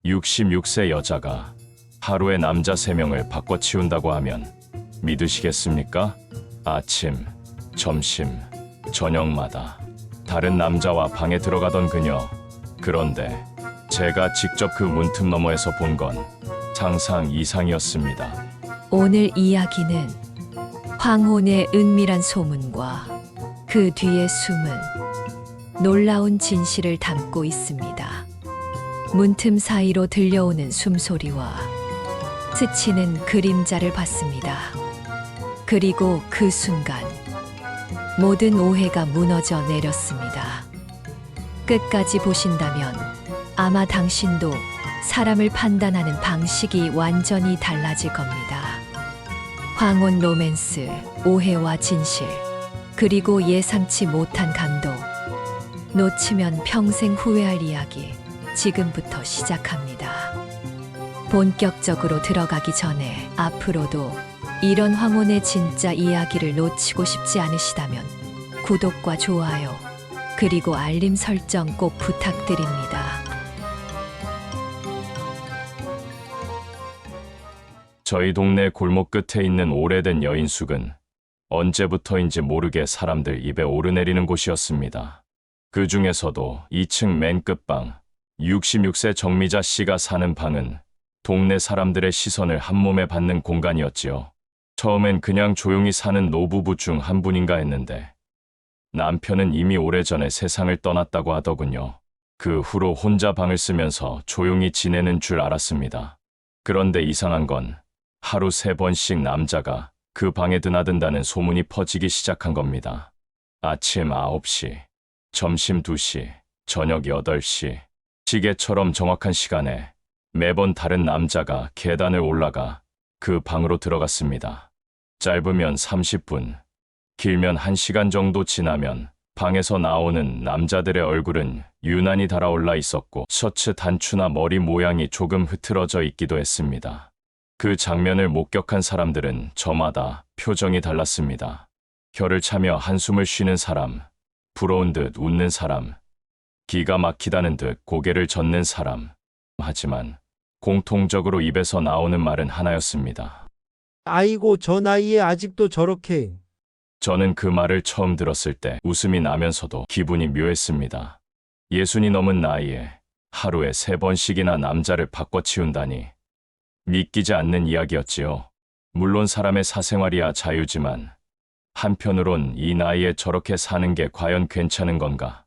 66세 여자가 하루에 남자 3명을 바꿔치운다고 하면 믿으시겠습니까? 아침, 점심, 저녁마다 다른 남자와 방에 들어가던 그녀. 그런데 제가 직접 그 문틈 너머에서 본 건 상상 이상이었습니다. 오늘 이야기는 황혼의 은밀한 소문과 그 뒤의 숨은 놀라운 진실을 담고 있습니다. 문틈 사이로 들려오는 숨소리와 스치는 그림자를 봤습니다. 그리고 그 순간 모든 오해가 무너져 내렸습니다. 끝까지 보신다면 아마 당신도 사람을 판단하는 방식이 완전히 달라질 겁니다. 황혼 로맨스, 오해와 진실, 그리고 예상치 못한 감동. 놓치면 평생 후회할 이야기, 지금부터 시작합니다. 본격적으로 들어가기 전에 앞으로도 이런 황혼의 진짜 이야기를 놓치고 싶지 않으시다면 구독과 좋아요, 그리고 알림 설정 꼭 부탁드립니다. 저희 동네 골목 끝에 있는 오래된 여인숙은 언제부터인지 모르게 사람들 입에 오르내리는 곳이었습니다. 그 중에서도 2층 맨 끝방, 66세 정미자 씨가 사는 방은 동네 사람들의 시선을 한몸에 받는 공간이었지요. 처음엔 그냥 조용히 사는 노부부 중 한 분인가 했는데 남편은 이미 오래전에 세상을 떠났다고 하더군요. 그 후로 혼자 방을 쓰면서 조용히 지내는 줄 알았습니다. 그런데 이상한 건 하루 3번씩 남자가 그 방에 드나든다는 소문이 퍼지기 시작한 겁니다. 아침 9시, 점심 2시, 저녁 8시, 시계처럼 정확한 시간에 매번 다른 남자가 계단을 올라가 그 방으로 들어갔습니다. 짧으면 30분, 길면 1시간 정도 지나면 방에서 나오는 남자들의 얼굴은 유난히 달아올라 있었고 셔츠 단추나 머리 모양이 조금 흐트러져 있기도 했습니다. 그 장면을 목격한 사람들은 저마다 표정이 달랐습니다. 혀를 차며 한숨을 쉬는 사람, 부러운 듯 웃는 사람, 기가 막히다는 듯 고개를 젓는 사람. 하지만 공통적으로 입에서 나오는 말은 하나였습니다. 아이고, 저 나이에 아직도 저렇게. 저는 그 말을 처음 들었을 때 웃음이 나면서도 기분이 묘했습니다. 60이 넘은 나이에 하루에 3번씩이나 남자를 바꿔치운다니 믿기지 않는 이야기였지요. 물론 사람의 사생활이야 자유지만 한편으론 이 나이에 저렇게 사는 게 과연 괜찮은 건가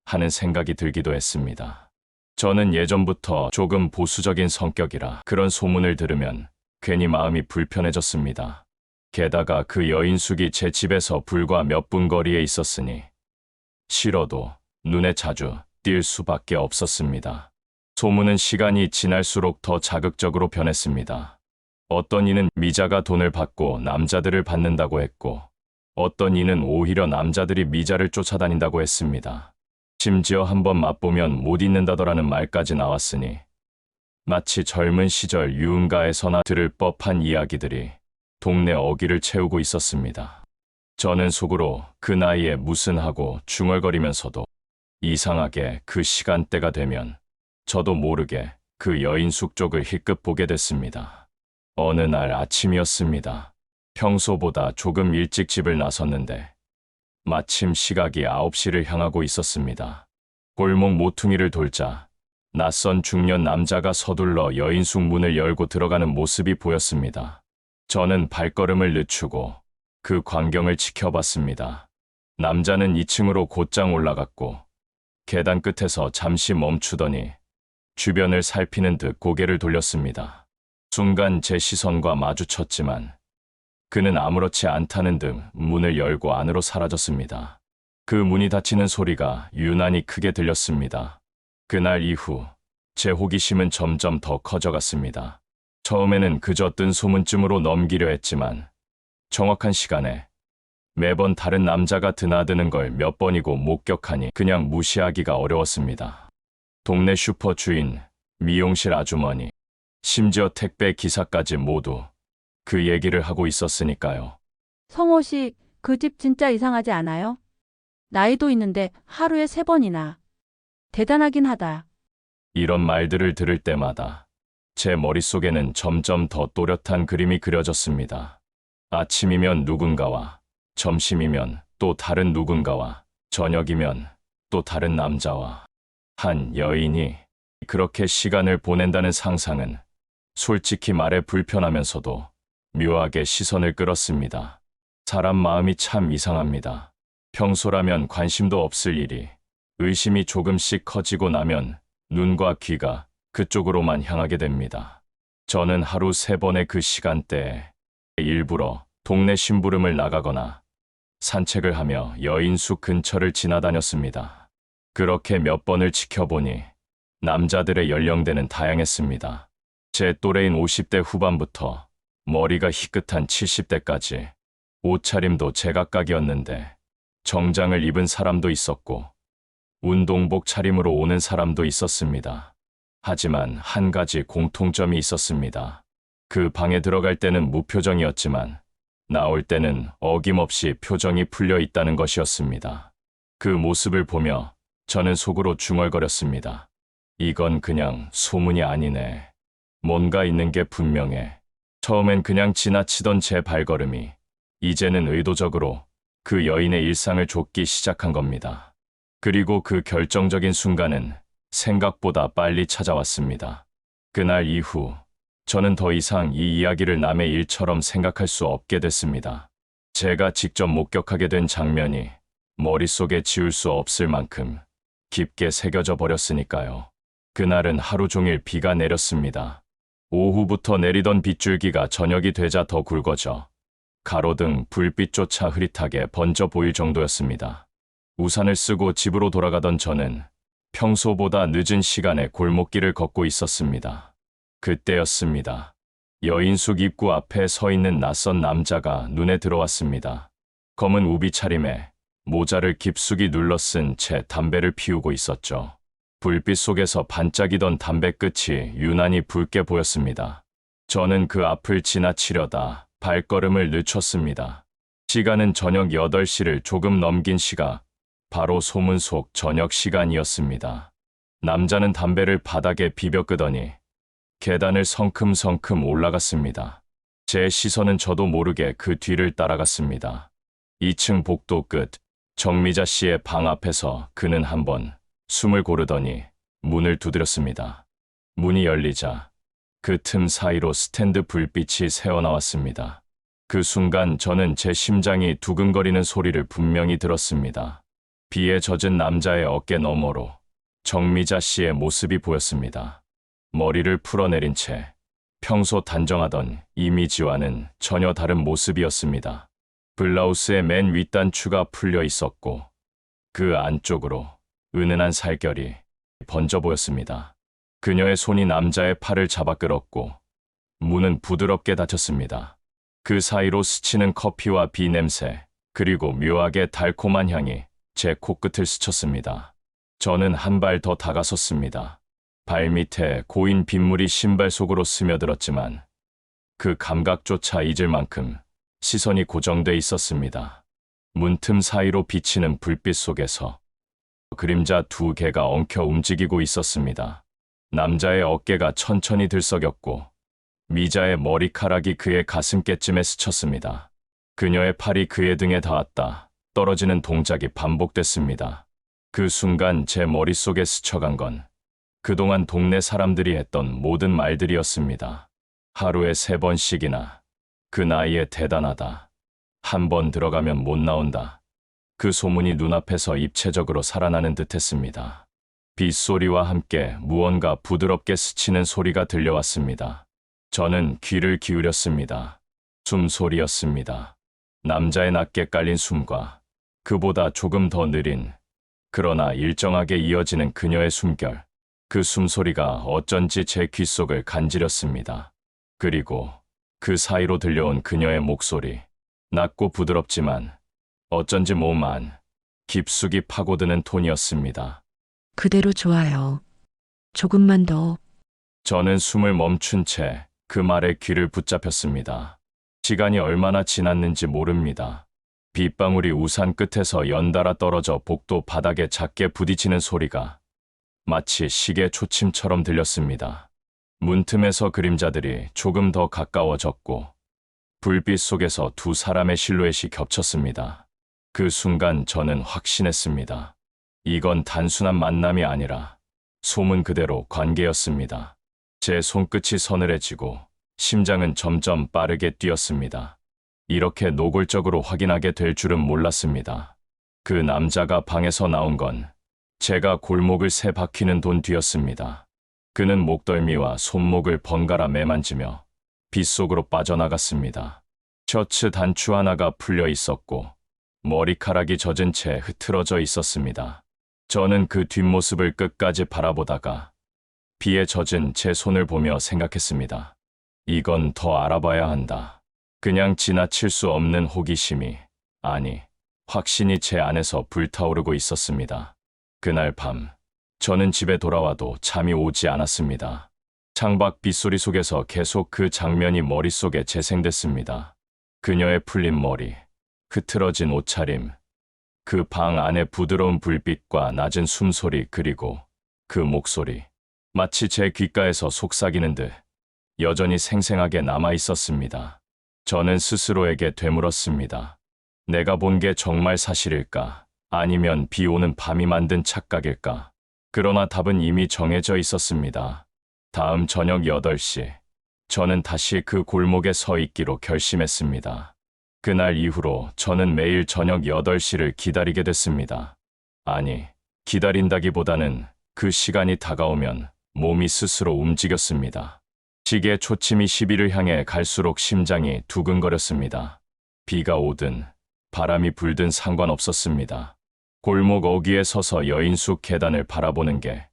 하는 생각이 들기도 했습니다. 저는 예전부터 조금 보수적인 성격이라 그런 소문을 들으면 괜히 마음이 불편해졌습니다. 게다가 그 여인숙이 제 집에서 불과 몇 분 거리에 있었으니 싫어도 눈에 자주 띌 수밖에 없었습니다. 소문은 시간이 지날수록 더 자극적으로 변했습니다. 어떤 이는 미자가 돈을 받고 남자들을 받는다고 했고 어떤 이는 오히려 남자들이 미자를 쫓아다닌다고 했습니다. 심지어 한번 맛보면 못 잊는다더라는 말까지 나왔으니 마치 젊은 시절 유흥가에서나 들을 법한 이야기들이 동네 어귀를 채우고 있었습니다. 저는 속으로 그 나이에 무슨 하고 중얼거리면서도 이상하게 그 시간대가 되면 저도 모르게 그 여인숙 쪽을 힐끗 보게 됐습니다. 어느 날 아침이었습니다. 평소보다 조금 일찍 집을 나섰는데 마침 시각이 9시를 향하고 있었습니다. 골목 모퉁이를 돌자 낯선 중년 남자가 서둘러 여인숙 문을 열고 들어가는 모습이 보였습니다. 저는 발걸음을 늦추고 그 광경을 지켜봤습니다. 남자는 2층으로 곧장 올라갔고 계단 끝에서 잠시 멈추더니 주변을 살피는 듯 고개를 돌렸습니다. 순간 제 시선과 마주쳤지만 그는 아무렇지 않다는 듯 문을 열고 안으로 사라졌습니다. 그 문이 닫히는 소리가 유난히 크게 들렸습니다. 그날 이후 제 호기심은 점점 더 커져갔습니다. 처음에는 그저 뜬 소문쯤으로 넘기려 했지만 정확한 시간에 매번 다른 남자가 드나드는 걸 몇 번이고 목격하니 그냥 무시하기가 어려웠습니다. 동네 슈퍼 주인, 미용실 아주머니, 심지어 택배 기사까지 모두 그 얘기를 하고 있었으니까요. 성호 씨, 그 집 진짜 이상하지 않아요? 나이도 있는데 하루에 3번이나. 대단하긴 하다. 이런 말들을 들을 때마다 제 머릿속에는 점점 더 또렷한 그림이 그려졌습니다. 아침이면 누군가와, 점심이면 또 다른 누군가와, 저녁이면 또 다른 남자와, 한 여인이 그렇게 시간을 보낸다는 상상은 솔직히 말해 불편하면서도 묘하게 시선을 끌었습니다. 사람 마음이 참 이상합니다. 평소라면 관심도 없을 일이 의심이 조금씩 커지고 나면 눈과 귀가 그쪽으로만 향하게 됩니다. 저는 하루 3번의 그 시간대에 일부러 동네 심부름을 나가거나 산책을 하며 여인숙 근처를 지나다녔습니다. 그렇게 몇 번을 지켜보니 남자들의 연령대는 다양했습니다. 제 또래인 50대 후반부터 머리가 희끗한 70대까지 옷차림도 제각각이었는데 정장을 입은 사람도 있었고 운동복 차림으로 오는 사람도 있었습니다. 하지만 한 가지 공통점이 있었습니다. 그 방에 들어갈 때는 무표정이었지만 나올 때는 어김없이 표정이 풀려 있다는 것이었습니다. 그 모습을 보며 저는 속으로 중얼거렸습니다. 이건 그냥 소문이 아니네. 뭔가 있는 게 분명해. 처음엔 그냥 지나치던 제 발걸음이 이제는 의도적으로 그 여인의 일상을 좇기 시작한 겁니다. 그리고 그 결정적인 순간은 생각보다 빨리 찾아왔습니다. 그날 이후 저는 더 이상 이 이야기를 남의 일처럼 생각할 수 없게 됐습니다. 제가 직접 목격하게 된 장면이 머릿속에 지울 수 없을 만큼 깊게 새겨져 버렸으니까요. 그날은 하루 종일 비가 내렸습니다. 오후부터 내리던 빗줄기가 저녁이 되자 더 굵어져 가로등 불빛조차 흐릿하게 번져 보일 정도였습니다. 우산을 쓰고 집으로 돌아가던 저는 평소보다 늦은 시간에 골목길을 걷고 있었습니다. 그때였습니다. 여인숙 입구 앞에 서 있는 낯선 남자가 눈에 들어왔습니다. 검은 우비 차림에 모자를 깊숙이 눌러 쓴 채 담배를 피우고 있었죠. 불빛 속에서 반짝이던 담배 끝이 유난히 붉게 보였습니다. 저는 그 앞을 지나치려다 발걸음을 늦췄습니다. 시간은 저녁 8시를 조금 넘긴 시각, 바로 소문 속 저녁 시간이었습니다. 남자는 담배를 바닥에 비벼 끄더니 계단을 성큼성큼 올라갔습니다. 제 시선은 저도 모르게 그 뒤를 따라갔습니다. 2층 복도 끝, 정미자 씨의 방 앞에서 그는 한번 숨을 고르더니 문을 두드렸습니다. 문이 열리자 그 틈 사이로 스탠드 불빛이 새어나왔습니다. 그 순간 저는 제 심장이 두근거리는 소리를 분명히 들었습니다. 비에 젖은 남자의 어깨 너머로 정미자 씨의 모습이 보였습니다. 머리를 풀어내린 채 평소 단정하던 이미지와는 전혀 다른 모습이었습니다. 블라우스의 맨 윗단추가 풀려 있었고 그 안쪽으로 은은한 살결이 번져 보였습니다. 그녀의 손이 남자의 팔을 잡아 끌었고 문은 부드럽게 닫혔습니다. 그 사이로 스치는 커피와 비 냄새, 그리고 묘하게 달콤한 향이 제 코끝을 스쳤습니다. 저는 한 발 더 다가섰습니다. 발밑에 고인 빗물이 신발 속으로 스며들었지만 그 감각조차 잊을 만큼 시선이 고정돼 있었습니다. 문틈 사이로 비치는 불빛 속에서 그림자 2개가 엉켜 움직이고 있었습니다. 남자의 어깨가 천천히 들썩였고 미자의 머리카락이 그의 가슴께쯤에 스쳤습니다. 그녀의 팔이 그의 등에 닿았다 떨어지는 동작이 반복됐습니다. 그 순간 제 머릿속에 스쳐간 건 그동안 동네 사람들이 했던 모든 말들이었습니다. 하루에 3번씩이나 그 나이에 대단하다. 한 번 들어가면 못 나온다. 그 소문이 눈앞에서 입체적으로 살아나는 듯했습니다. 빗소리와 함께 무언가 부드럽게 스치는 소리가 들려왔습니다. 저는 귀를 기울였습니다. 숨소리였습니다. 남자의 낮게 깔린 숨과 그보다 조금 더 느린, 그러나 일정하게 이어지는 그녀의 숨결. 그 숨소리가 어쩐지 제 귓속을 간지렸습니다. 그리고 그 사이로 들려온 그녀의 목소리. 낮고 부드럽지만 어쩐지 몸 안 깊숙이 파고드는 톤이었습니다. 그대로 좋아요. 조금만 더. 저는 숨을 멈춘 채 그 말에 귀를 붙잡혔습니다. 시간이 얼마나 지났는지 모릅니다. 빗방울이 우산 끝에서 연달아 떨어져 복도 바닥에 작게 부딪히는 소리가 마치 시계 초침처럼 들렸습니다. 문틈에서 그림자들이 조금 더 가까워졌고 불빛 속에서 두 사람의 실루엣이 겹쳤습니다. 그 순간 저는 확신했습니다. 이건 단순한 만남이 아니라 소문 그대로 관계였습니다. 제 손끝이 서늘해지고 심장은 점점 빠르게 뛰었습니다. 이렇게 노골적으로 확인하게 될 줄은 몰랐습니다. 그 남자가 방에서 나온 건 제가 골목을 세 바퀴는 돈 뒤였습니다. 그는 목덜미와 손목을 번갈아 매만지며 빗속으로 빠져나갔습니다. 셔츠 단추 하나가 풀려 있었고 머리카락이 젖은 채 흐트러져 있었습니다. 저는 그 뒷모습을 끝까지 바라보다가 비에 젖은 제 손을 보며 생각했습니다. 이건 더 알아봐야 한다. 그냥 지나칠 수 없는 호기심이, 아니, 확신이 제 안에서 불타오르고 있었습니다. 그날 밤, 저는 집에 돌아와도 잠이 오지 않았습니다. 창밖 빗소리 속에서 계속 그 장면이 머릿속에 재생됐습니다. 그녀의 풀린 머리, 흐트러진 옷차림, 그 방 안의 부드러운 불빛과 낮은 숨소리 그리고 그 목소리. 마치 제 귓가에서 속삭이는 듯 여전히 생생하게 남아 있었습니다. 저는 스스로에게 되물었습니다. 내가 본 게 정말 사실일까? 아니면 비 오는 밤이 만든 착각일까? 그러나 답은 이미 정해져 있었습니다. 다음 저녁 8시, 저는 다시 그 골목에 서 있기로 결심했습니다. 그날 이후로 저는 매일 저녁 8시를 기다리게 됐습니다. 아니, 기다린다기보다는 그 시간이 다가오면 몸이 스스로 움직였습니다. 시계 초침이 10일을 향해 갈수록 심장이 두근거렸습니다. 비가 오든 바람이 불든 상관없었습니다. 골목 어귀에 서서 여인숙 계단을 바라보는 게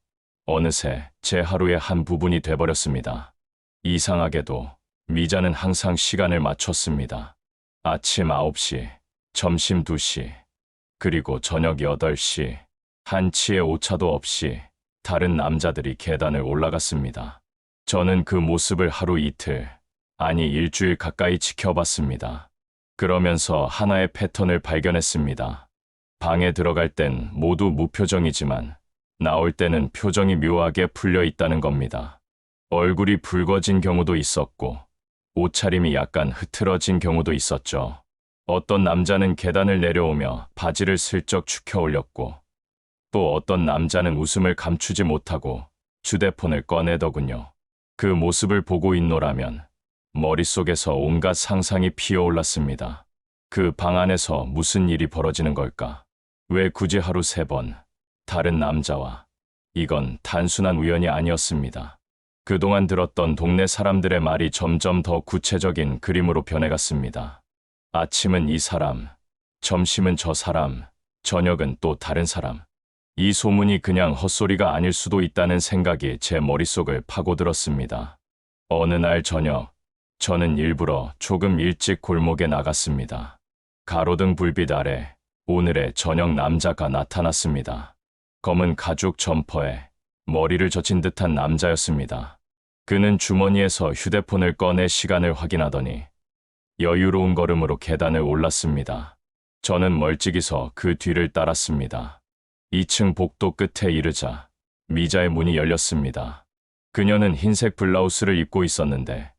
어느새 제 하루의 한 부분이 돼버렸습니다. 이상하게도 미자는 항상 시간을 맞췄습니다. 아침 9시, 점심 2시, 그리고 저녁 8시, 한치의 오차도 없이 다른 남자들이 계단을 올라갔습니다. 저는 그 모습을 하루 이틀, 아니 일주일 가까이 지켜봤습니다. 그러면서 하나의 패턴을 발견했습니다. 방에 들어갈 땐 모두 무표정이지만 나올 때는 표정이 묘하게 풀려 있다는 겁니다. 얼굴이 붉어진 경우도 있었고 옷차림이 약간 흐트러진 경우도 있었죠. 어떤 남자는 계단을 내려오며 바지를 슬쩍 축혀 올렸고 또 어떤 남자는 웃음을 감추지 못하고 휴대폰을 꺼내더군요. 그 모습을 보고 있노라면 머릿속에서 온갖 상상이 피어올랐습니다. 그 방 안에서 무슨 일이 벌어지는 걸까? 왜 굳이 하루 3번 다른 남자와? 이건 단순한 우연이 아니었습니다. 그동안 들었던 동네 사람들의 말이 점점 더 구체적인 그림으로 변해갔습니다. 아침은 이 사람, 점심은 저 사람, 저녁은 또 다른 사람. 이 소문이 그냥 헛소리가 아닐 수도 있다는 생각이 제 머릿속을 파고들었습니다. 어느 날 저녁, 저는 일부러 조금 일찍 골목에 나갔습니다. 가로등 불빛 아래 오늘의 저녁 남자가 나타났습니다. 검은 가죽 점퍼에 머리를 젖힌 듯한 남자였습니다. 그는 주머니에서 휴대폰을 꺼내 시간을 확인하더니 여유로운 걸음으로 계단을 올랐습니다. 저는 멀찍이 서 그 뒤를 따랐습니다. 2층 복도 끝에 이르자 미자의 문이 열렸습니다. 그녀는 흰색 블라우스를 입고 있었는데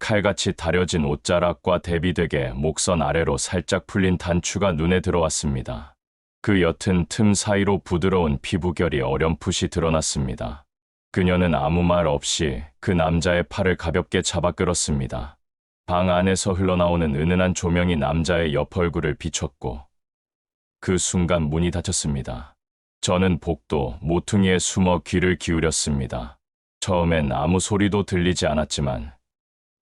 칼같이 다려진 옷자락과 대비되게 목선 아래로 살짝 풀린 단추가 눈에 들어왔습니다. 그 옅은 틈 사이로 부드러운 피부결이 어렴풋이 드러났습니다. 그녀는 아무 말 없이 그 남자의 팔을 가볍게 잡아 끌었습니다. 방 안에서 흘러나오는 은은한 조명이 남자의 옆 얼굴을 비췄고 그 순간 문이 닫혔습니다. 저는 복도 모퉁이에 숨어 귀를 기울였습니다. 처음엔 아무 소리도 들리지 않았지만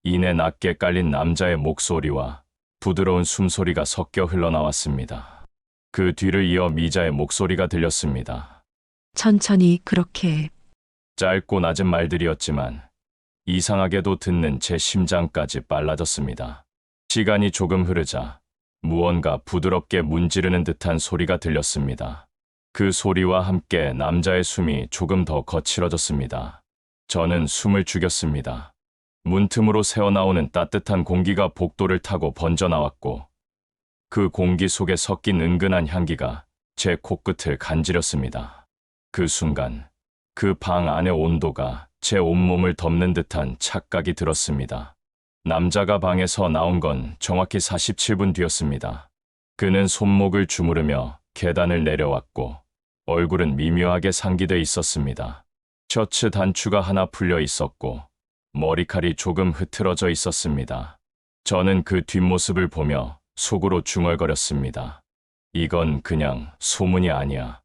이내 낮게 깔린 남자의 목소리와 부드러운 숨소리가 섞여 흘러나왔습니다. 그 뒤를 이어 미자의 목소리가 들렸습니다. 천천히 그렇게. 짧고 낮은 말들이었지만 이상하게도 듣는 제 심장까지 빨라졌습니다. 시간이 조금 흐르자 무언가 부드럽게 문지르는 듯한 소리가 들렸습니다. 그 소리와 함께 남자의 숨이 조금 더 거칠어졌습니다. 저는 숨을 죽였습니다. 문틈으로 새어나오는 따뜻한 공기가 복도를 타고 번져나왔고 그 공기 속에 섞인 은근한 향기가 제 코끝을 간지렸습니다. 그 순간 그 방 안의 온도가 제 온몸을 덮는 듯한 착각이 들었습니다. 남자가 방에서 나온 건 정확히 47분 뒤였습니다. 그는 손목을 주무르며 계단을 내려왔고 얼굴은 미묘하게 상기돼 있었습니다. 셔츠 단추가 하나 풀려 있었고 머리칼이 조금 흐트러져 있었습니다. 저는 그 뒷모습을 보며 속으로 중얼거렸습니다. 이건 그냥 소문이 아니야.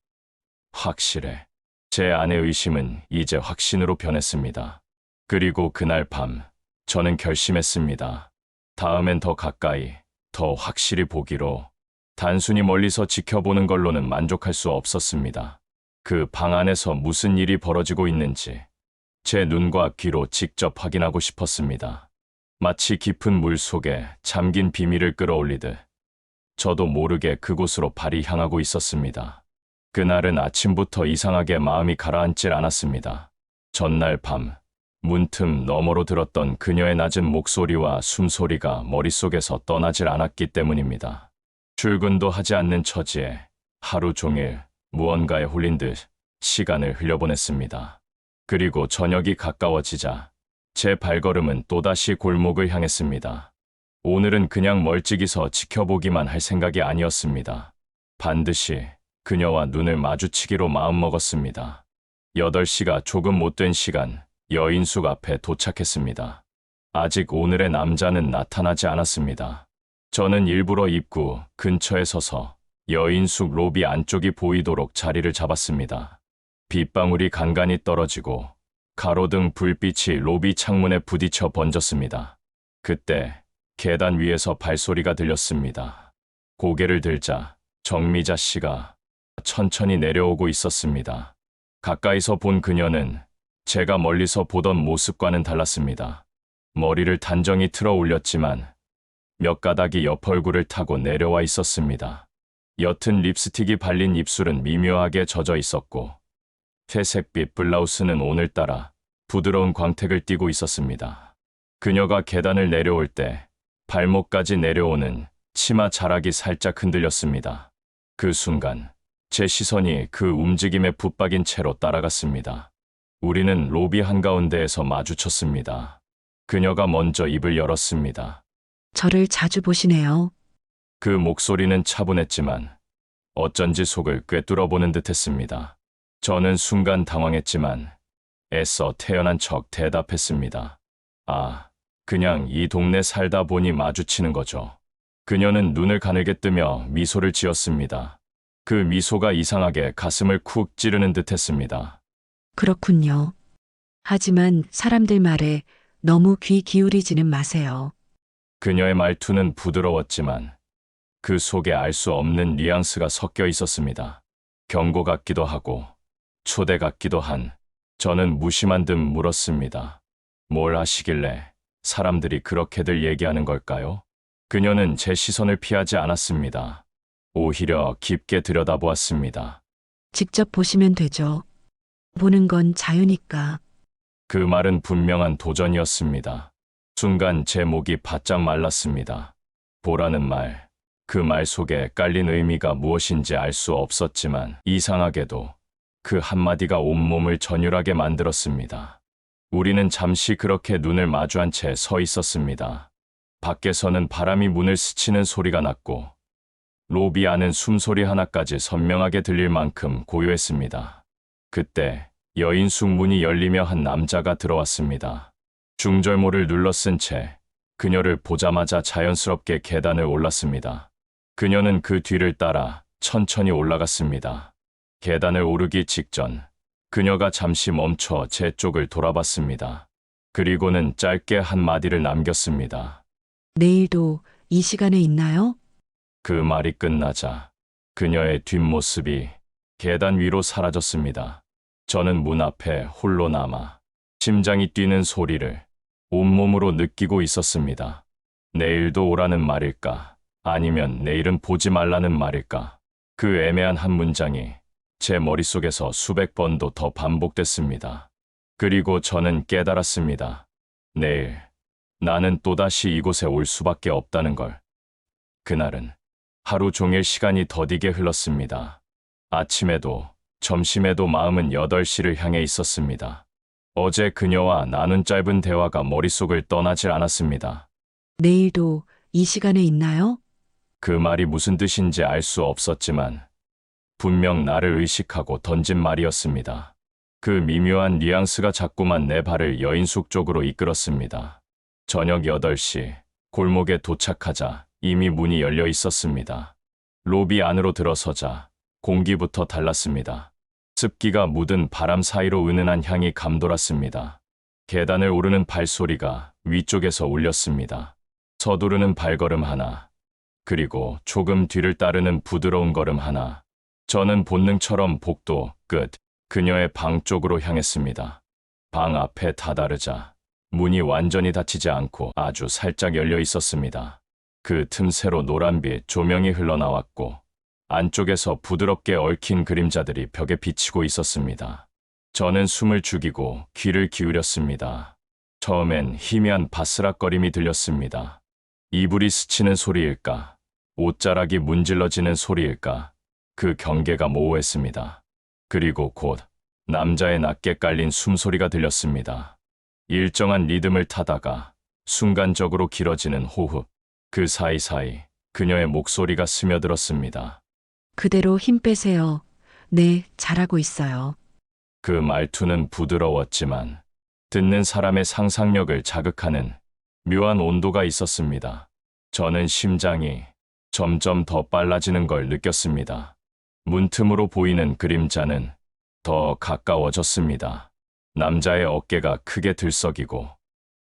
확실해. 제 아내 의심은 이제 확신으로 변했습니다. 그리고 그날 밤 저는 결심했습니다. 다음엔 더 가까이, 더 확실히 보기로. 단순히 멀리서 지켜보는 걸로는 만족할 수 없었습니다. 그 방 안에서 무슨 일이 벌어지고 있는지 제 눈과 귀로 직접 확인하고 싶었습니다. 마치 깊은 물 속에 잠긴 비밀을 끌어올리듯 저도 모르게 그곳으로 발이 향하고 있었습니다. 그날은 아침부터 이상하게 마음이 가라앉질 않았습니다. 전날 밤 문틈 너머로 들었던 그녀의 낮은 목소리와 숨소리가 머릿속에서 떠나질 않았기 때문입니다. 출근도 하지 않는 처지에 하루 종일 무언가에 홀린 듯 시간을 흘려보냈습니다. 그리고 저녁이 가까워지자 제 발걸음은 또다시 골목을 향했습니다. 오늘은 그냥 멀찍이서 지켜보기만 할 생각이 아니었습니다. 반드시 그녀와 눈을 마주치기로 마음먹었습니다. 8시가 조금 못된 시간, 여인숙 앞에 도착했습니다. 아직 오늘의 남자는 나타나지 않았습니다. 저는 일부러 입구 근처에 서서 여인숙 로비 안쪽이 보이도록 자리를 잡았습니다. 빗방울이 간간히 떨어지고 가로등 불빛이 로비 창문에 부딪혀 번졌습니다. 그때 계단 위에서 발소리가 들렸습니다. 고개를 들자 정미자 씨가 천천히 내려오고 있었습니다. 가까이서 본 그녀는 제가 멀리서 보던 모습과는 달랐습니다. 머리를 단정히 틀어 올렸지만 몇 가닥이 옆 얼굴을 타고 내려와 있었습니다. 옅은 립스틱이 발린 입술은 미묘하게 젖어 있었고 회색빛 블라우스는 오늘따라 부드러운 광택을 띠고 있었습니다. 그녀가 계단을 내려올 때 발목까지 내려오는 치마 자락이 살짝 흔들렸습니다. 그 순간 제 시선이 그 움직임에 붙박인 채로 따라갔습니다. 우리는 로비 한가운데에서 마주쳤습니다. 그녀가 먼저 입을 열었습니다. 저를 자주 보시네요. 그 목소리는 차분했지만 어쩐지 속을 꿰뚫어보는 듯했습니다. 저는 순간 당황했지만 애써 태연한 척 대답했습니다. 아, 그냥 이 동네 살다 보니 마주치는 거죠. 그녀는 눈을 가늘게 뜨며 미소를 지었습니다. 그 미소가 이상하게 가슴을 쿡 찌르는 듯했습니다. 그렇군요. 하지만 사람들 말에 너무 귀 기울이지는 마세요. 그녀의 말투는 부드러웠지만 그 속에 알 수 없는 뉘앙스가 섞여 있었습니다. 경고 같기도 하고 초대 같기도 한. 저는 무심한 듯 물었습니다. 뭘 하시길래 사람들이 그렇게들 얘기하는 걸까요? 그녀는 제 시선을 피하지 않았습니다. 오히려 깊게 들여다보았습니다. 직접 보시면 되죠. 보는 건 자유니까. 그 말은 분명한 도전이었습니다. 순간 제 목이 바짝 말랐습니다. 보라는 말, 그 말 속에 깔린 의미가 무엇인지 알 수 없었지만 이상하게도 그 한마디가 온몸을 전율하게 만들었습니다. 우리는 잠시 그렇게 눈을 마주한 채 서 있었습니다. 밖에서는 바람이 문을 스치는 소리가 났고 로비 안은 숨소리 하나까지 선명하게 들릴 만큼 고요했습니다. 그때 여인숙 문이 열리며 한 남자가 들어왔습니다. 중절모를 눌러쓴 채 그녀를 보자마자 자연스럽게 계단을 올랐습니다. 그녀는 그 뒤를 따라 천천히 올라갔습니다. 계단을 오르기 직전 그녀가 잠시 멈춰 제 쪽을 돌아봤습니다. 그리고는 짧게 한마디를 남겼습니다. 내일도 이 시간에 있나요? 그 말이 끝나자 그녀의 뒷모습이 계단 위로 사라졌습니다. 저는 문 앞에 홀로 남아 심장이 뛰는 소리를 온몸으로 느끼고 있었습니다. 내일도 오라는 말일까? 아니면 내일은 보지 말라는 말일까? 그 애매한 한 문장이 제 머릿속에서 수백 번도 더 반복됐습니다. 그리고 저는 깨달았습니다. 내일 나는 또다시 이곳에 올 수밖에 없다는 걸. 그날은 하루 종일 시간이 더디게 흘렀습니다. 아침에도 점심에도 마음은 8시를 향해 있었습니다. 어제 그녀와 나눈 짧은 대화가 머릿속을 떠나질 않았습니다. 내일도 이 시간에 있나요? 그 말이 무슨 뜻인지 알 수 없었지만 분명 나를 의식하고 던진 말이었습니다. 그 미묘한 뉘앙스가 자꾸만 내 발을 여인숙 쪽으로 이끌었습니다. 저녁 8시 골목에 도착하자 이미 문이 열려 있었습니다. 로비 안으로 들어서자 공기부터 달랐습니다. 습기가 묻은 바람 사이로 은은한 향이 감돌았습니다. 계단을 오르는 발소리가 위쪽에서 울렸습니다. 서두르는 발걸음 하나, 그리고 조금 뒤를 따르는 부드러운 걸음 하나. 저는 본능처럼 복도 끝 그녀의 방 쪽으로 향했습니다. 방 앞에 다다르자 문이 완전히 닫히지 않고 아주 살짝 열려 있었습니다. 그 틈새로 노란빛 조명이 흘러나왔고 안쪽에서 부드럽게 얽힌 그림자들이 벽에 비치고 있었습니다. 저는 숨을 죽이고 귀를 기울였습니다. 처음엔 희미한 바스락거림이 들렸습니다. 이불이 스치는 소리일까? 옷자락이 문질러지는 소리일까? 그 경계가 모호했습니다. 그리고 곧 남자의 낮게 깔린 숨소리가 들렸습니다. 일정한 리듬을 타다가 순간적으로 길어지는 호흡. 그 사이사이 그녀의 목소리가 스며들었습니다. 그대로 힘 빼세요. 네, 잘하고 있어요. 그 말투는 부드러웠지만 듣는 사람의 상상력을 자극하는 묘한 온도가 있었습니다. 저는 심장이 점점 더 빨라지는 걸 느꼈습니다. 문틈으로 보이는 그림자는 더 가까워졌습니다. 남자의 어깨가 크게 들썩이고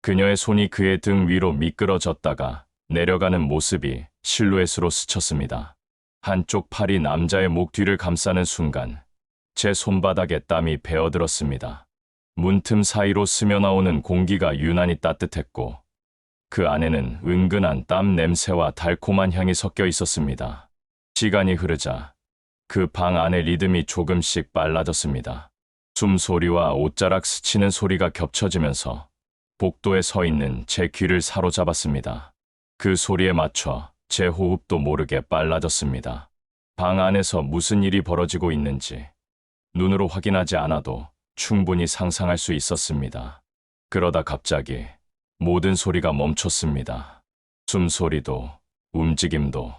그녀의 손이 그의 등 위로 미끄러졌다가 내려가는 모습이 실루엣으로 스쳤습니다. 한쪽 팔이 남자의 목 뒤를 감싸는 순간 제 손바닥에 땀이 배어들었습니다. 문틈 사이로 스며나오는 공기가 유난히 따뜻했고 그 안에는 은근한 땀 냄새와 달콤한 향이 섞여 있었습니다. 시간이 흐르자 그 방 안의 리듬이 조금씩 빨라졌습니다. 숨소리와 옷자락 스치는 소리가 겹쳐지면서 복도에 서 있는 제 귀를 사로잡았습니다. 그 소리에 맞춰 제 호흡도 모르게 빨라졌습니다. 방 안에서 무슨 일이 벌어지고 있는지 눈으로 확인하지 않아도 충분히 상상할 수 있었습니다. 그러다 갑자기 모든 소리가 멈췄습니다. 숨소리도 움직임도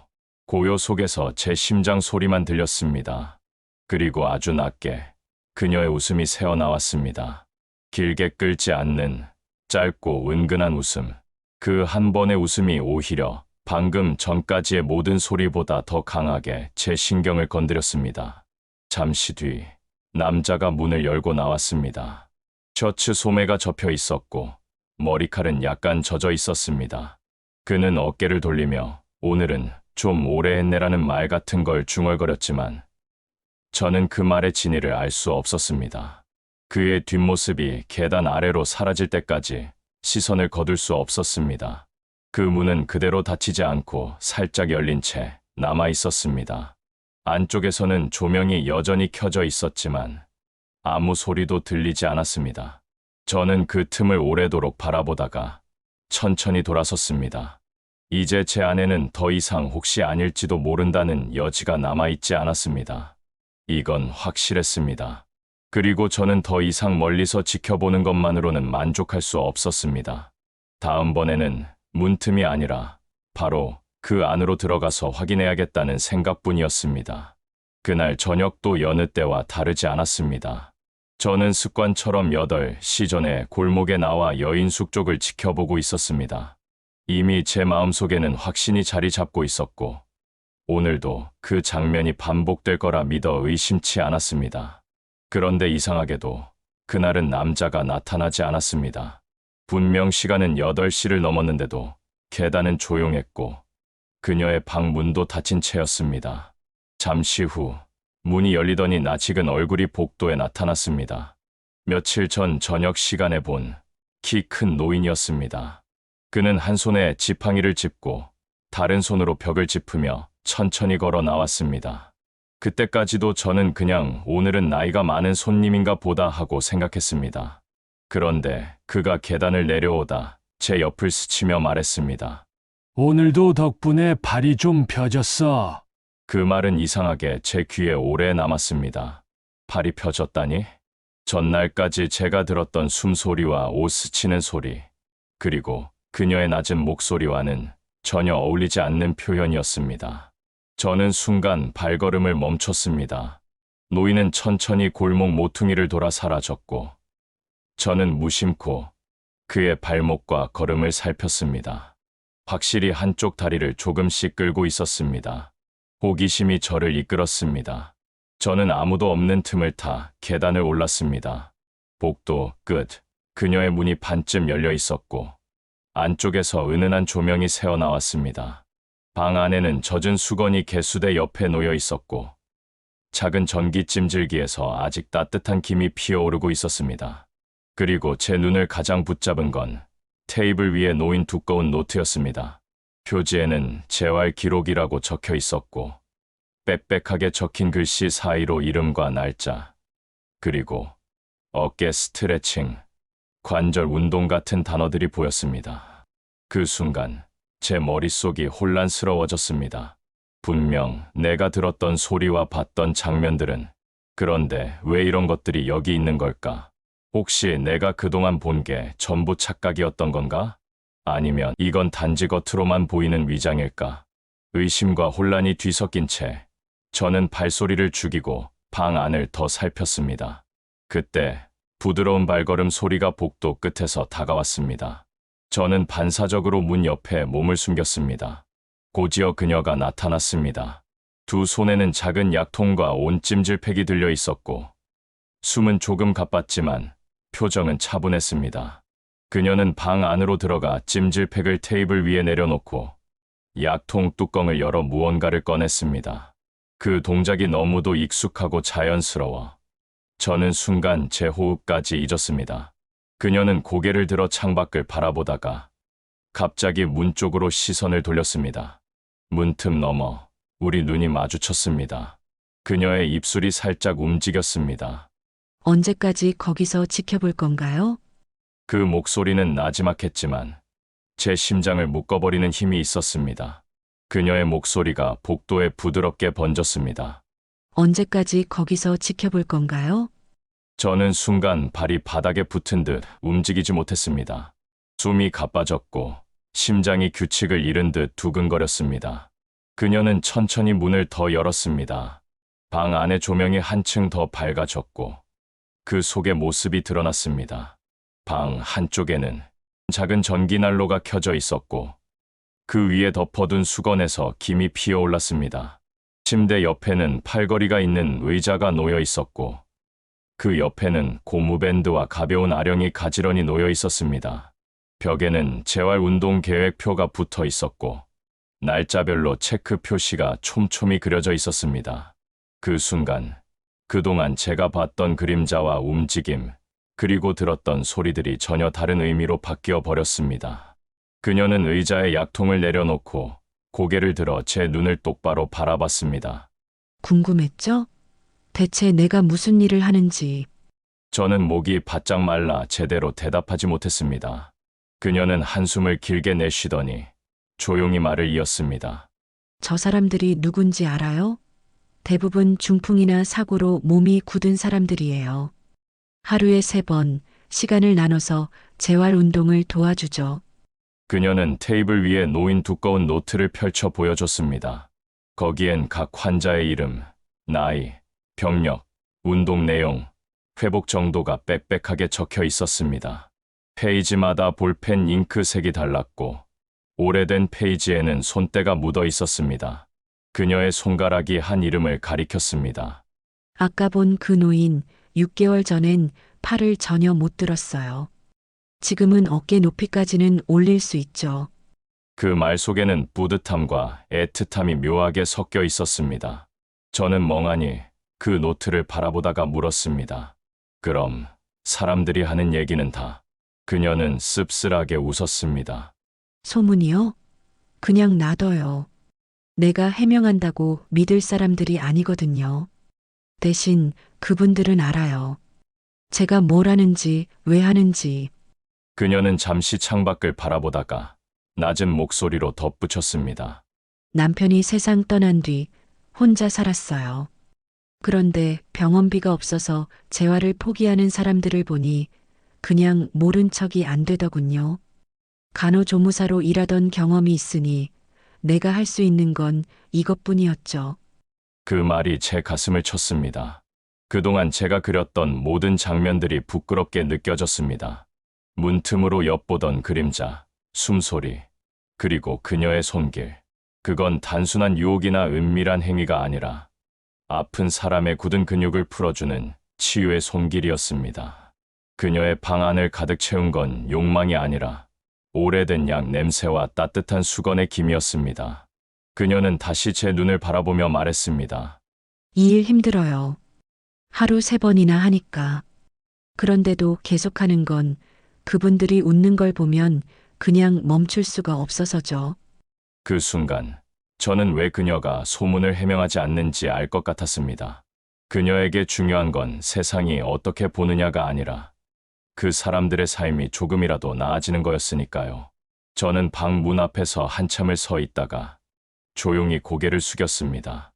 고요 속에서 제 심장 소리만 들렸습니다. 그리고 아주 낮게 그녀의 웃음이 새어나왔습니다. 길게 끌지 않는 짧고 은근한 웃음. 그 한 번의 웃음이 오히려 방금 전까지의 모든 소리보다 더 강하게 제 신경을 건드렸습니다. 잠시 뒤 남자가 문을 열고 나왔습니다. 셔츠 소매가 접혀 있었고 머리칼은 약간 젖어 있었습니다. 그는 어깨를 돌리며 오늘은 좀 오래 했네라는 말 같은 걸 중얼거렸지만 저는 그 말의 진위를 알 수 없었습니다. 그의 뒷모습이 계단 아래로 사라질 때까지 시선을 거둘 수 없었습니다. 그 문은 그대로 닫히지 않고 살짝 열린 채 남아 있었습니다. 안쪽에서는 조명이 여전히 켜져 있었지만 아무 소리도 들리지 않았습니다. 저는 그 틈을 오래도록 바라보다가 천천히 돌아섰습니다. 이제 제 안에는 더 이상 혹시 아닐지도 모른다는 여지가 남아있지 않았습니다. 이건 확실했습니다. 그리고 저는 더 이상 멀리서 지켜보는 것만으로는 만족할 수 없었습니다. 다음번에는 문틈이 아니라 바로 그 안으로 들어가서 확인해야겠다는 생각뿐이었습니다. 그날 저녁도 여느 때와 다르지 않았습니다. 저는 습관처럼 8시 전에 골목에 나와 여인숙 쪽을 지켜보고 있었습니다. 이미 제 마음속에는 확신이 자리 잡고 있었고 오늘도 그 장면이 반복될 거라 믿어 의심치 않았습니다. 그런데 이상하게도 그날은 남자가 나타나지 않았습니다. 분명 시간은 8시를 넘었는데도 계단은 조용했고 그녀의 방 문도 닫힌 채였습니다. 잠시 후 문이 열리더니 낯익은 얼굴이 복도에 나타났습니다. 며칠 전 저녁 시간에 본 키 큰 노인이었습니다. 그는 한 손에 지팡이를 짚고 다른 손으로 벽을 짚으며 천천히 걸어 나왔습니다. 그때까지도 저는 그냥 오늘은 나이가 많은 손님인가 보다 하고 생각했습니다. 그런데 그가 계단을 내려오다 제 옆을 스치며 말했습니다. 오늘도 덕분에 발이 좀 펴졌어. 그 말은 이상하게 제 귀에 오래 남았습니다. 발이 펴졌다니? 전날까지 제가 들었던 숨소리와 옷 스치는 소리, 그리고 그녀의 낮은 목소리와는 전혀 어울리지 않는 표현이었습니다. 저는 순간 발걸음을 멈췄습니다. 노인은 천천히 골목 모퉁이를 돌아 사라졌고, 저는 무심코 그의 발목과 걸음을 살폈습니다. 확실히 한쪽 다리를 조금씩 끌고 있었습니다. 호기심이 저를 이끌었습니다. 저는 아무도 없는 틈을 타 계단을 올랐습니다. 복도 끝, 그녀의 문이 반쯤 열려 있었고, 안쪽에서 은은한 조명이 새어나왔습니다. 방 안에는 젖은 수건이 개수대 옆에 놓여 있었고, 작은 전기 찜질기에서 아직 따뜻한 김이 피어오르고 있었습니다. 그리고 제 눈을 가장 붙잡은 건 테이블 위에 놓인 두꺼운 노트였습니다. 표지에는 재활 기록이라고 적혀 있었고, 빽빽하게 적힌 글씨 사이로 이름과 날짜, 그리고 어깨 스트레칭, 관절 운동 같은 단어들이 보였습니다. 그 순간 제 머릿속이 혼란스러워졌습니다. 분명 내가 들었던 소리와 봤던 장면들은, 그런데 왜 이런 것들이 여기 있는 걸까? 혹시 내가 그동안 본 게 전부 착각이었던 건가? 아니면 이건 단지 겉으로만 보이는 위장일까? 의심과 혼란이 뒤섞인 채 저는 발소리를 죽이고 방 안을 더 살폈습니다. 그때 부드러운 발걸음 소리가 복도 끝에서 다가왔습니다. 저는 반사적으로 문 옆에 몸을 숨겼습니다. 곧이어 그녀가 나타났습니다. 두 손에는 작은 약통과 온찜질팩이 들려 있었고, 숨은 조금 가빴지만 표정은 차분했습니다. 그녀는 방 안으로 들어가 찜질팩을 테이블 위에 내려놓고 약통 뚜껑을 열어 무언가를 꺼냈습니다. 그 동작이 너무도 익숙하고 자연스러워 저는 순간 제 호흡까지 잊었습니다. 그녀는 고개를 들어 창밖을 바라보다가 갑자기 문 쪽으로 시선을 돌렸습니다. 문틈 너머 우리 눈이 마주쳤습니다. 그녀의 입술이 살짝 움직였습니다. 언제까지 거기서 지켜볼 건가요? 그 목소리는 나지막했지만 제 심장을 묶어버리는 힘이 있었습니다. 그녀의 목소리가 복도에 부드럽게 번졌습니다. 언제까지 거기서 지켜볼 건가요? 저는 순간 발이 바닥에 붙은 듯 움직이지 못했습니다. 숨이 가빠졌고 심장이 규칙을 잃은 듯 두근거렸습니다. 그녀는 천천히 문을 더 열었습니다. 방 안의 조명이 한층 더 밝아졌고 그 속의 모습이 드러났습니다. 방 한쪽에는 작은 전기난로가 켜져 있었고 그 위에 덮어둔 수건에서 김이 피어올랐습니다. 침대 옆에는 팔걸이가 있는 의자가 놓여 있었고 그 옆에는 고무밴드와 가벼운 아령이 가지런히 놓여 있었습니다. 벽에는 재활 운동 계획표가 붙어 있었고 날짜별로 체크 표시가 촘촘히 그려져 있었습니다. 그 순간 그동안 제가 봤던 그림자와 움직임 그리고 들었던 소리들이 전혀 다른 의미로 바뀌어 버렸습니다. 그녀는 의자에 약통을 내려놓고 고개를 들어 제 눈을 똑바로 바라봤습니다. 궁금했죠? 대체 내가 무슨 일을 하는지. 저는 목이 바짝 말라 제대로 대답하지 못했습니다. 그녀는 한숨을 길게 내쉬더니 조용히 말을 이었습니다. 저 사람들이 누군지 알아요? 대부분 중풍이나 사고로 몸이 굳은 사람들이에요. 하루에 3번 시간을 나눠서 재활 운동을 도와주죠. 그녀는 테이블 위에 놓인 두꺼운 노트를 펼쳐 보여줬습니다. 거기엔 각 환자의 이름, 나이, 병력, 운동 내용, 회복 정도가 빽빽하게 적혀 있었습니다. 페이지마다 볼펜 잉크색이 달랐고 오래된 페이지에는 손때가 묻어 있었습니다. 그녀의 손가락이 한 이름을 가리켰습니다. 아까 본 그 노인 6개월 전엔 팔을 전혀 못 들었어요. 지금은 어깨 높이까지는 올릴 수 있죠. 그 말 속에는 뿌듯함과 애틋함이 묘하게 섞여 있었습니다. 저는 멍하니 그 노트를 바라보다가 물었습니다. 그럼 사람들이 하는 얘기는 다. 그녀는 씁쓸하게 웃었습니다. 소문이요? 그냥 놔둬요. 내가 해명한다고 믿을 사람들이 아니거든요. 대신 그분들은 알아요. 제가 뭘 하는지, 왜 하는지. 그녀는 잠시 창밖을 바라보다가 낮은 목소리로 덧붙였습니다. 남편이 세상 떠난 뒤 혼자 살았어요. 그런데 병원비가 없어서 재활을 포기하는 사람들을 보니 그냥 모른 척이 안 되더군요. 간호조무사로 일하던 경험이 있으니 내가 할 수 있는 건 이것뿐이었죠. 그 말이 제 가슴을 쳤습니다. 그동안 제가 그렸던 모든 장면들이 부끄럽게 느껴졌습니다. 문틈으로 엿보던 그림자, 숨소리, 그리고 그녀의 손길. 그건 단순한 유혹이나 은밀한 행위가 아니라 아픈 사람의 굳은 근육을 풀어주는 치유의 손길이었습니다. 그녀의 방 안을 가득 채운 건 욕망이 아니라 오래된 약 냄새와 따뜻한 수건의 김이었습니다. 그녀는 다시 제 눈을 바라보며 말했습니다. 이 일 힘들어요. 하루 3번이나 하니까. 그런데도 계속하는 건 그분들이 웃는 걸 보면 그냥 멈출 수가 없어서죠. 그 순간 저는 왜 그녀가 소문을 해명하지 않는지 알 것 같았습니다. 그녀에게 중요한 건 세상이 어떻게 보느냐가 아니라 그 사람들의 삶이 조금이라도 나아지는 거였으니까요. 저는 방 문 앞에서 한참을 서 있다가 조용히 고개를 숙였습니다.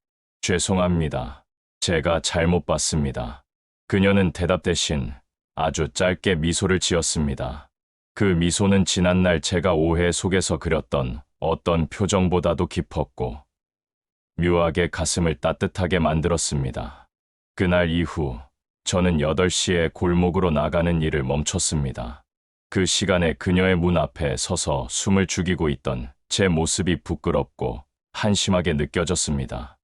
죄송합니다. 제가 잘못 봤습니다. 그녀는 대답 대신 아주 짧게 미소를 지었습니다. 그 미소는 지난날 제가 오해 속에서 그렸던 어떤 표정보다도 깊었고 묘하게 가슴을 따뜻하게 만들었습니다. 그날 이후 저는 8시에 골목으로 나가는 일을 멈췄습니다. 그 시간에 그녀의 문 앞에 서서 숨을 죽이고 있던 제 모습이 부끄럽고 한심하게 느껴졌습니다.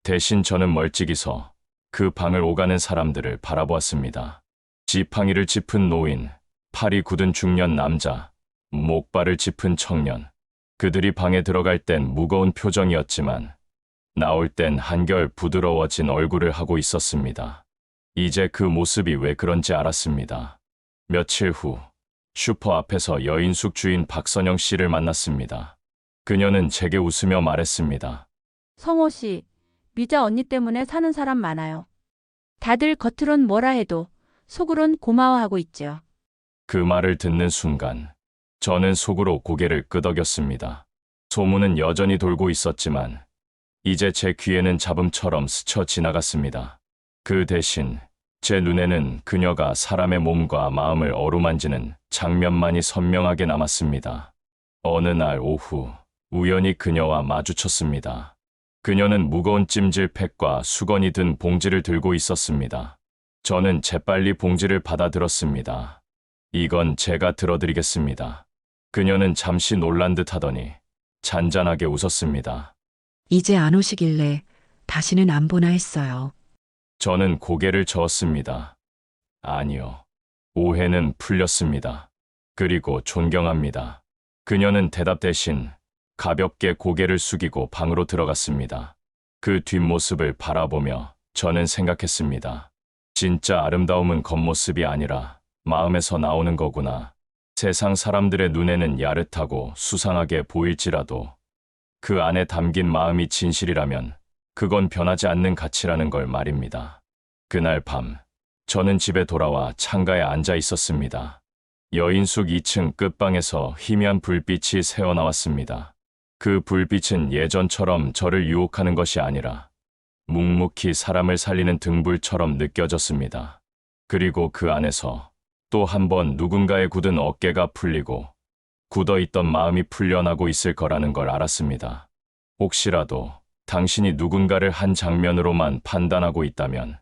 대신 저는 멀찍이 서 그 방을 오가는 사람들을 바라보았습니다. 지팡이를 짚은 노인, 팔이 굳은 중년 남자, 목발을 짚은 청년. 그들이 방에 들어갈 땐 무거운 표정이었지만 나올 땐 한결 부드러워진 얼굴을 하고 있었습니다. 이제 그 모습이 왜 그런지 알았습니다. 며칠 후 슈퍼 앞에서 여인숙 주인 박선영 씨를 만났습니다. 그녀는 제게 웃으며 말했습니다. 성호 씨, 미자 언니 때문에 사는 사람 많아요. 다들 겉으론 뭐라 해도 속으론 고마워하고 있죠. 그 말을 듣는 순간 저는 속으로 고개를 끄덕였습니다. 소문은 여전히 돌고 있었지만 이제 제 귀에는 잡음처럼 스쳐 지나갔습니다. 그 대신 제 눈에는 그녀가 사람의 몸과 마음을 어루만지는 장면만이 선명하게 남았습니다. 어느 날 오후 우연히 그녀와 마주쳤습니다. 그녀는 무거운 찜질팩과 수건이 든 봉지를 들고 있었습니다. 저는 재빨리 봉지를 받아들었습니다. 이건 제가 들어드리겠습니다. 그녀는 잠시 놀란 듯 하더니 잔잔하게 웃었습니다. 이제 안 오시길래 다시는 안 보나 했어요. 저는 고개를 저었습니다. 아니요. 오해는 풀렸습니다. 그리고 존경합니다. 그녀는 대답 대신 가볍게 고개를 숙이고 방으로 들어갔습니다. 그 뒷모습을 바라보며 저는 생각했습니다. 진짜 아름다움은 겉모습이 아니라 마음에서 나오는 거구나. 세상 사람들의 눈에는 야릇하고 수상하게 보일지라도 그 안에 담긴 마음이 진실이라면 그건 변하지 않는 가치라는 걸 말입니다. 그날 밤 저는 집에 돌아와 창가에 앉아 있었습니다. 여인숙 2층 끝방에서 희미한 불빛이 새어나왔습니다. 그 불빛은 예전처럼 저를 유혹하는 것이 아니라 묵묵히 사람을 살리는 등불처럼 느껴졌습니다. 그리고 그 안에서 또 한 번 누군가의 굳은 어깨가 풀리고 굳어있던 마음이 풀려나고 있을 거라는 걸 알았습니다. 혹시라도 당신이 누군가를 한 장면으로만 판단하고 있다면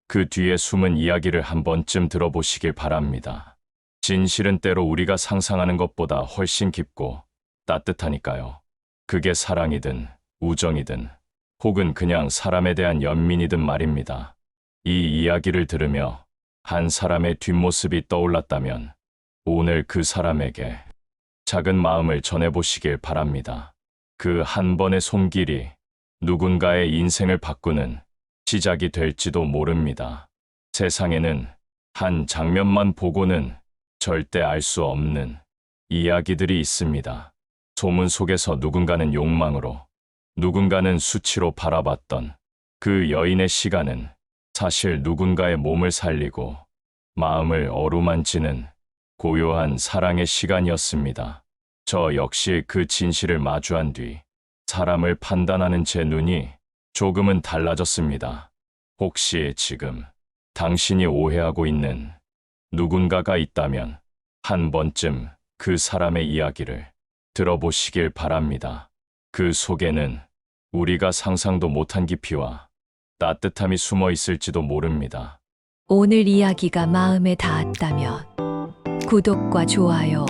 그 뒤에 숨은 이야기를 한 번쯤 들어보시길 바랍니다. 진실은 때로 우리가 상상하는 것보다 훨씬 깊고 따뜻하니까요. 그게 사랑이든 우정이든 혹은 그냥 사람에 대한 연민이든 말입니다. 이 이야기를 들으며 한 사람의 뒷모습이 떠올랐다면 오늘 그 사람에게 작은 마음을 전해보시길 바랍니다. 그 한 번의 손길이 누군가의 인생을 바꾸는 시작이 될지도 모릅니다. 세상에는 한 장면만 보고는 절대 알 수 없는 이야기들이 있습니다. 소문 속에서 누군가는 욕망으로, 누군가는 수치로 바라봤던 그 여인의 시간은 사실 누군가의 몸을 살리고 마음을 어루만지는 고요한 사랑의 시간이었습니다. 저 역시 그 진실을 마주한 뒤 사람을 판단하는 제 눈이 조금은 달라졌습니다. 혹시 지금 당신이 오해하고 있는 누군가가 있다면 한 번쯤 그 사람의 이야기를 들어보시길 바랍니다. 그 속에는 우리가 상상도 못한 깊이와 따뜻함이 숨어 있을지도 모릅니다. 오늘 이야기가 마음에 닿았다면 구독과 좋아요,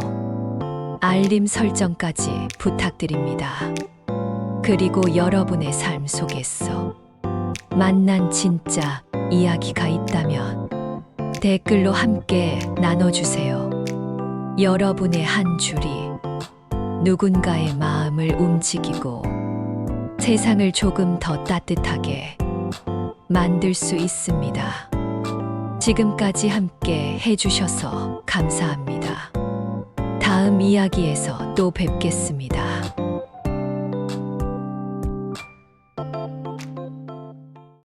알림 설정까지 부탁드립니다. 그리고 여러분의 삶 속에서 만난 진짜 이야기가 있다면 댓글로 함께 나눠주세요. 여러분의 한 줄이 누군가의 마음을 움직이고 세상을 조금 더 따뜻하게 만들 수 있습니다. 지금까지 함께 해주셔서 감사합니다. 다음 이야기에서 또 뵙겠습니다.